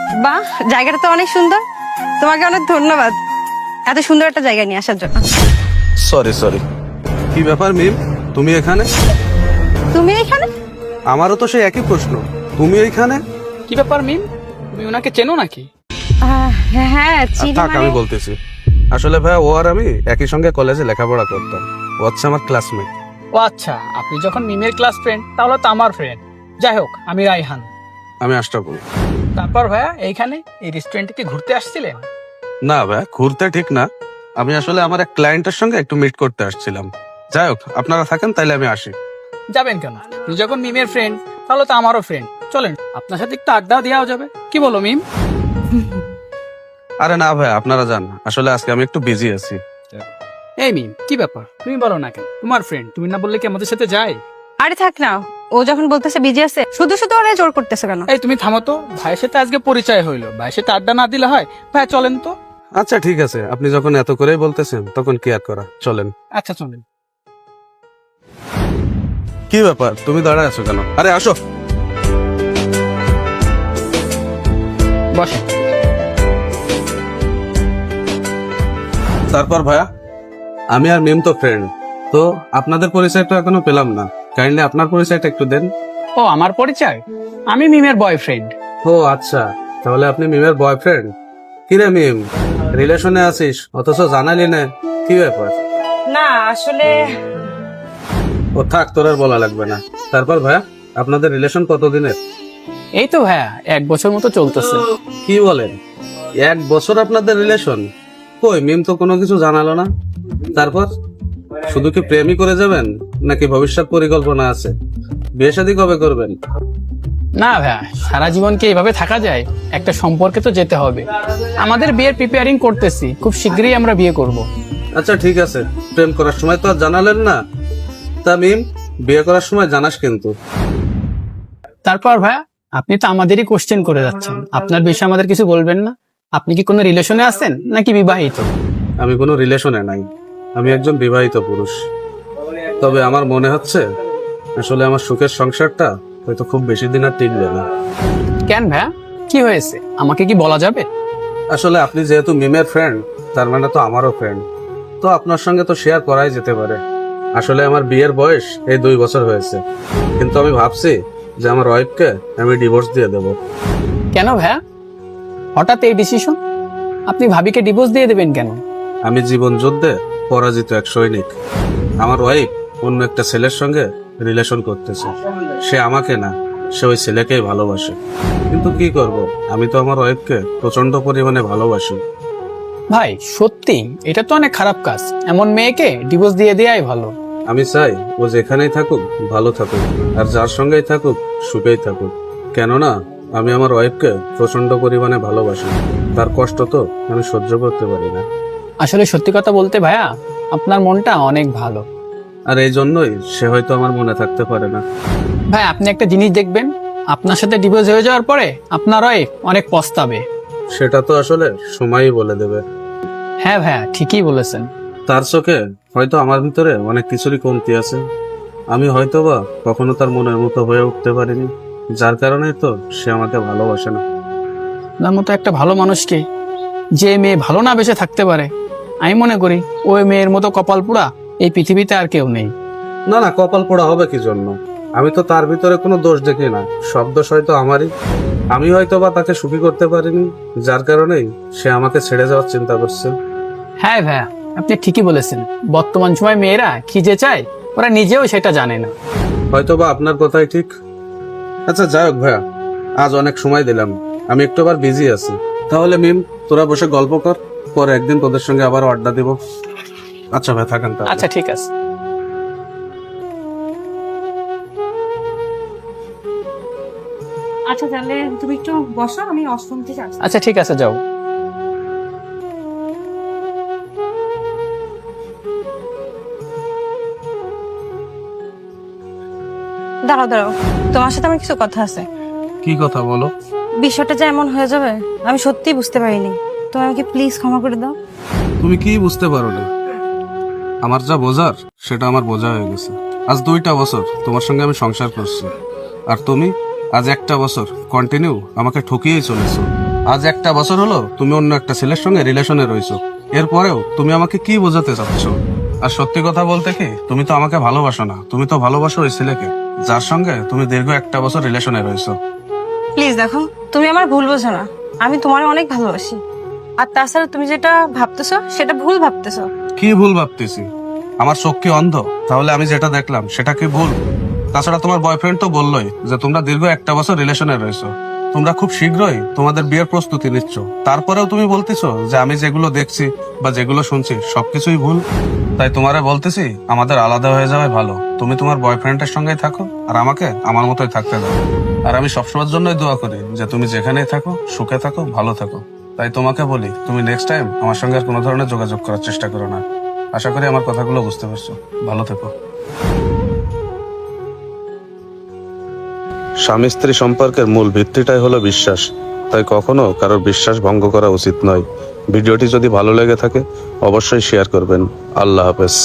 বাহ, জায়গাটা তো অনেক সুন্দর। তোমাকে অনেক ধন্যবাদ এত সুন্দর একটা জায়গা নিয়ে আসার জন্য। সরি, কি ব্যাপার মিম, তুমি এখানে? তুমি এখানে? আমারও তো সেই একই প্রশ্ন, তুমি এইখানে? কি ব্যাপার মিম, তুমি ওনাকে চেনো নাকি? হ্যাঁ চিনি। থাক, আমি বলতেছি। আসলে ভাইয়া, ও আর আমি একই সঙ্গে কলেজে লেখাপড়া করতাম। ও হচ্ছে আমার ক্লাসমেট। ও আচ্ছা, আপনি যখন মিমের ক্লাস ফ্রেন্ড তাহলে তো আমার ফ্রেন্ড। যাই হোক, আমি রাইহান। আমি আশরাফুল। তারপর ভাইয়া, এইখানে এই রেস্টুরেন্টে কি ঘুরতে আসছিলেন? না ভাইয়া, ঘুরতে ঠিক না, আমি আসলে আমার এক ক্লায়েন্টের সঙ্গে একটু মিট করতে আসছিলাম। যাই হোক, আপনারা থাকেন, তাইলে আমি আসি। যাবেন কেন? তুই যখন মিমের ফ্রেন্ড তাহলে তো আমারও ফ্রেন্ড। চলেন, আপনার সাথে একটু আড্ডা দেওয়া যাবে, কি বলো মিম? আরে না ভাই, আপনারা যান, আসলে আজকে আমি একটু বিজি আছি। এই মিম, কি ব্যাপার, তুমি বলো না কেন? তোমার ফ্রেন্ড, তুমি না বললে কি আমাদের সাথে যায়? আরে থাক না, ও যখন বলতেছে বিজি আছে, শুধু শুধু ওরা জোর করতেছে কেন? এই তুমি থামো তো, ভাইয়ের সাথে আজকে পরিচয় হইলো, ভাইয়ের সাথে আড্ডা না দিলে হয়? ভাই চলেন তো। আচ্ছা ঠিক আছে, আপনি যখন এত করেই বলতেছেন তখন কি আর করা, চলেন। আচ্ছা চলেন। কি ব্যাপার, তুমি দাঁড়ায় আছো কেন? আরে আসো। বসে। তারপর ভাইয়া, আমি আর মিম তো ফ্রেন্ড, তো আপনাদের পরিচয়টা এখনো পেলাম না। কাইন্ডলি আপনার পরিচয়টা একটু দেন। ও, আমার পরিচয়? আমি মিমের বয়ফ্রেন্ড। ও আচ্ছা, তাহলে আপনি মিমের বয়ফ্রেন্ড। কিরে মিম, রিলেশনে আছিস অথচ জানালি না, কি ব্যাপার? না আসলে ও থাক, তোর আর বলা লাগবে না। তারপর ভাইয়া, আপনাদের রিলেশন কতদিনের? এই তো ভাইয়া, 1 বছর মতো চলতেছে। কি বলেন, 1 বছর আপনাদের রিলেশন? কই, মিম তো কোনো কিছু জানালো না। তারপর শুধু কি প্রেমই করে যাবেন, নাকি ভবিষ্যৎ পরিকল্পনা আছে? বিয়ে শাদী কবে করবেন? না ভাইয়া, সারা জীবন কি এইভাবে থাকা যায়? একটা সম্পর্কে তো যেতে হবে। আমাদের বিয়ের প্রিপেয়ারিং করতেছি, খুব শীঘ্রই আমরা বিয়ে করব। আচ্ছা ঠিক আছে, প্রেম করার সময় তো আর জানালেন না। তা মিম, বিয়ে করার সময় জানাস কিন্তু। তারপর ভাইয়া, আপনি তো আমাদেরই কোশ্চেন করে যাচ্ছেন, আপনার বিষয়ে আমাদের কিছু বলবেন না? আপনি কি কোনো রিলেশনে আছেন নাকি বিবাহিত? আমি কোনো রিলেশনে নাই, আমি একজন বিবাহিত পুরুষ। তবে আমার মনে হচ্ছে আসলে আমার সুখের সংসারটা হয়তো খুব বেশি দিন আর টিকবে না। কেন ভাইয়া, কি হয়েছে, আমাকে কি বলা যাবে? আসলে আপনি যেহেতু মিমের ফ্রেন্ড, তার মানে তো আমারও ফ্রেন্ড, তো আপনার সঙ্গে তো শেয়ার করাই যেতে পারে। আসলে আমার বিয়ের বয়স এই 2 বছর হয়েছে, কিন্তু আমি ভাবছি যে আমার ওয়াইফকে আমি ডিভোর্স দিয়ে দেব। কেন ভাইয়া, হঠাৎ এই ডিসিশন? আপনি ভাবিকে ডিভোর্স দিয়ে দেবেন কেন? আমি জীবন যুদ্ধে পরাজিত এক সৈনিক। আমার ওয়াইফ অন্য একটা ছেলের সঙ্গে রিলেশন করতেছে। সে আমাকে না, সে ওই ছেলেকেই ভালোবাসে। কিন্তু কি করব, আমি তো আমার ওয়াইফকে প্রচন্ড পরিমাণে ভালোবাসি। ভাই সত্যি, এটা তো অনেক খারাপ কাজ। এমন মেয়েকে ডিভোর্স দিয়ে দেয়াই ভালো। আমি চাই ও যেখানেই থাকুক ভালো থাকুক, আর যার সঙ্গেই থাকুক সুখেই থাকুক। কেননা আমি আমার ওয়াইফকে প্রচন্ড পরিমাণে ভালোবাসি, তার কষ্ট তো আমি সহ্য করতে পারি না। আসলে সত্যি কথা বলতে ভাইয়া, আপনার মনটা অনেক ভালো। আর এই জন্যই সে হয়তো আমার মনে থাকতে পারে না। ভাই আপনি একটা জিনিস দেখবেন, আপনার সাথে ডিভোর্স হয়ে যাওয়ার পরে আপনার ওয়াইফ অনেক পস্তাবে। সেটা তো আসলে সময়ই বলে দেবে। হ্যাঁ ভাইয়া, ঠিকই বলেছেন। তার চোখে হয়তো আমার ভিতরে অনেক কিছুরই কমতি আছে। আমি হয়তোবা কখনো তার মনের মতো হয়ে উঠতে পারিনি, যার কারণে তো সে আমাকে ভালোবাসে না। আপনার মতো একটা ভালো মানুষকে যে মেয়ে ভালো না বেসে থাকতে পারে, আমি মনে করি ওই মেয়ের মতো কপাল পোড়া এই পৃথিবীতে আর কেউ নেই। না না, কপাল পোড়া হবে কি জন্য? আমি তো তার ভিতরে কোনো দোষ দেখি না, সব দোষ হয়তো আমারই। আমি হয়তোবা তাকে সুখী করতে পারিনি, যার কারণেই সে আমাকে ছেড়ে যাওয়ার চিন্তা করছে। হ্যাঁ ভাইয়া, আপনি ঠিকই বলেছেন। বর্তমান সময় মেয়েরা কি যে চায় ওরা নিজেও সেটা জানে না। হয়তোবা আপনার কথাই ঠিক। আচ্ছা যাই হোক ভাইয়া, আজ অনেক সময় দিলাম, আমি একটু আবার বিজি আছি। তাহলে মিম, তোরা বসে গল্প কর, পরে একদিন তোদের সঙ্গে আবার আড্ডা দিব। আচ্ছা ভাই, থাকেন তাহলে। আচ্ছা ঠিক আছে। আচ্ছা তাহলে তুমি একটু বসো, আমি অষ্টম থেকে আসছি। আচ্ছা ঠিক আছে, যাও। দাঁড়াও দাঁড়াও, তোমার সাথে আমার কিছু কথা আছে। কি কথা বলো? বিষয়টা যে এমন হয়ে যাবে আমি সত্যিই বুঝতে পারিনি। তুমি আমাকে প্লিজ ক্ষমা করে দাও। তুমি কি বুঝতে পারো না? আমার যা বোঝার সেটা আমার বোঝা হয়ে গেছে। আজ 2টা বছর তোমার সঙ্গে আমি সংসার করছি, আর তুমি আজ 1টা বছর কন্টিনিউ আমাকে ঠকিয়েই চলেছো। আজ একটা বছর হলো তুমি অন্য একটা ছেলের সঙ্গে রিলেশনে রয়েছো, এরপরেও তুমি আমাকে কি বোঝাতে চাচ্ছ? আর সত্যি কথা বলতে কি, তুমি তো আমাকে ভালোবাসো না, তুমি তো ভালোবাসো ওই ছেলেকে যার সঙ্গে তুমি দীর্ঘ একটা বছর রিলেশনে রয়েছো। প্লিজ দেখো, তুমি আমার ভুল বোঝো না, আমি তোমার অনেক ভালোবাসি। আর তাছাড়া তুমি যেটা ভাবতেছো সেটা ভুল ভাবতেছো। কি ভুল ভাবতেছি? আমার চোখ কি অন্ধ? তাহলে আমি যেটা দেখলাম সেটা কি ভুল? তাছাড়া তোমার বয়ফ্রেন্ড তো বললোই যে তোমরা দীর্ঘ একটা বছর রিলেশনে রয়েছো, তোমরা খুব শীঘ্রই তোমাদের বিয়ের প্রস্তুতি নিচ্ছ, তারপরেও তুমি বলতেছো যে আমি যেগুলো দেখছি বা যেগুলো শুনছি সবকিছুই ভুল। তাই তোমারে বলতেছি আমাদের আলাদা হয়ে যাওয়াই ভালো। তুমি তোমার বয়ফ্রেন্ডের সঙ্গেই থাকো আর আমাকে আমার মতোই থাকতে দাও। আর আমি সবসময়ের জন্যই দোয়া করি যে তুমি যেখানেই থাকো সুখে থাকো, ভালো থাকো। তাই তোমাকে বলি, তুমি নেক্সট টাইম আমার সঙ্গে আর কোনো ধরনের যোগাযোগ করার চেষ্টা করো না। আশা করি আমার কথাগুলো বুঝতে পারছো। ভালো থেকো। স্বামী স্ত্রী সম্পর্কের মূল ভিত্তিটাই হলো বিশ্বাস, তাই কখনো কারোর বিশ্বাস ভঙ্গ করা উচিত নয়। ভিডিওটি যদি ভালো লেগে থাকে অবশ্যই শেয়ার করবেন। আল্লাহ হাফেজ।